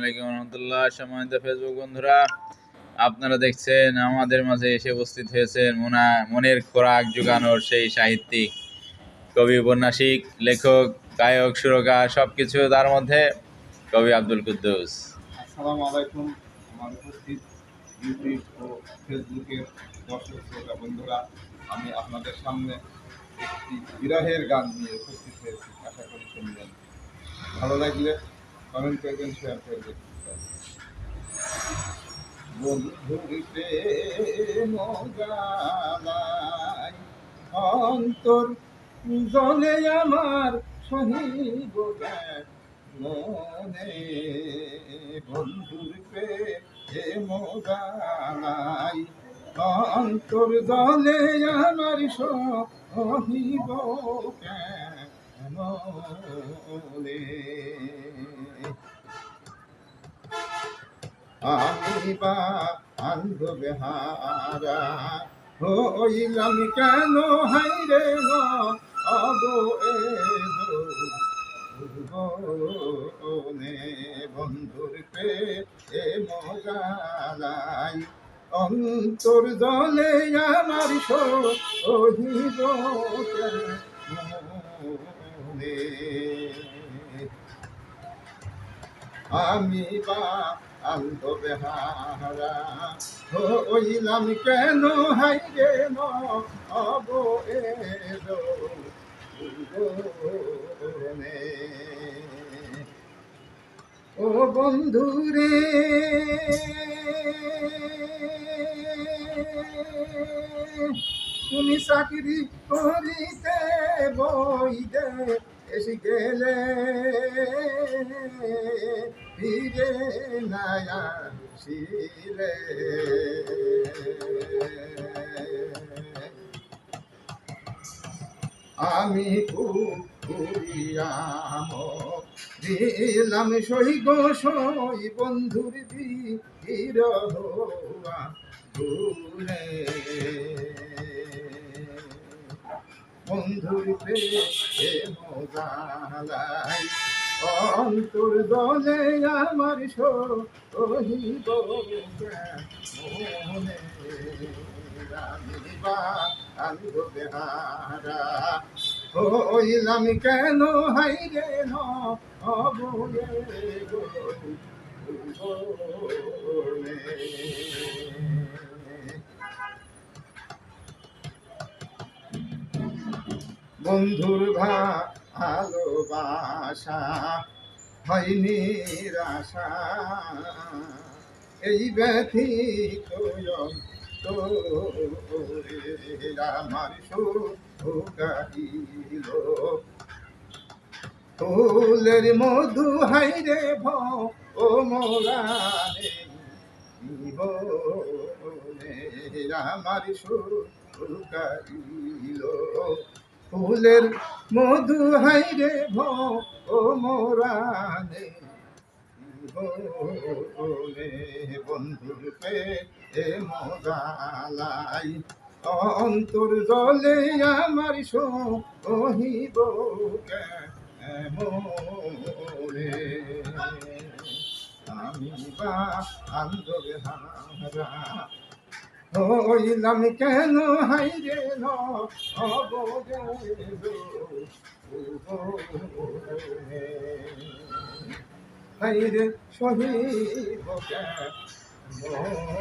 আলাইকুম রহমতুল্লাহ। সম্মানিত ফেসবুক বন্ধুরা, আপনারা দেখছেন আমাদের মাঝে এসে উপস্থিত হয়েছেন মনের খোরাক জোগানোর সেই সাহিত্যিক, কবি, উপন্যাসিক, লেখক, গায়ক, সুরকার, সবকিছু তার মধ্যে কবি আব্দুল কুদ্দুস। আসসালামু আলাইকুম। আমার উপস্থিত ইউটিউব ও ফেসবুকের দর্শক শ্রোতা বন্ধুরা, আমি আপনাদের সামনে একটি বিরহের গান নিয়ে উপস্থিত হয়েছি। আশা করি শুনবেন। ভালো লাগলে কমেন্ট করবেন, শেয়ার করবেন। বন্ধুর প্রেম জ্বালায় অন্তর জলে আমার সহিব মনে, বন্ধুর প্রেম জ্বালায় অন্তর জলে আমার সহিব মনে। আমি বা আন্ধবে হারা হইলাম কেন হাইরে অবনে, বন্ধুর প্রেম জ্বালাই অন্তর জলে আমার সহিব মনে। আমি বা আন্ধবে হারা হইলাম কেন হাইরে অবনে। ও বন্ধুরে তুমি চাকরি করিতে বইতে এসে গেলে ফিরে নায়া শিলে, আমি পুরিয়াম দিলাম সই গো সই বন্ধুর বিরহ ভুলে, বন্ধুর প্রেম জ্বালাই অন্তর জলে আমার সহিব মনে। আমি বা আন্ধবে হারা হইলাম কেন হাইরে অবনে বন্ধুর ভালোবাসা হয়নি নিরাশা, এই ব্যথিত আমার শুকাইল, ফুলের মধু হাইরে ও মোরানে আমার শুকাইল, ফুলের মধু হাইরে ও মোরানে বন্ধুর প্রেম জ্বালাই অন্তর জলে আমার সহিব মনে। আমি বা আন্ধবে হারা হইলাম কেন হাইরে হাইরে সহিব মনে।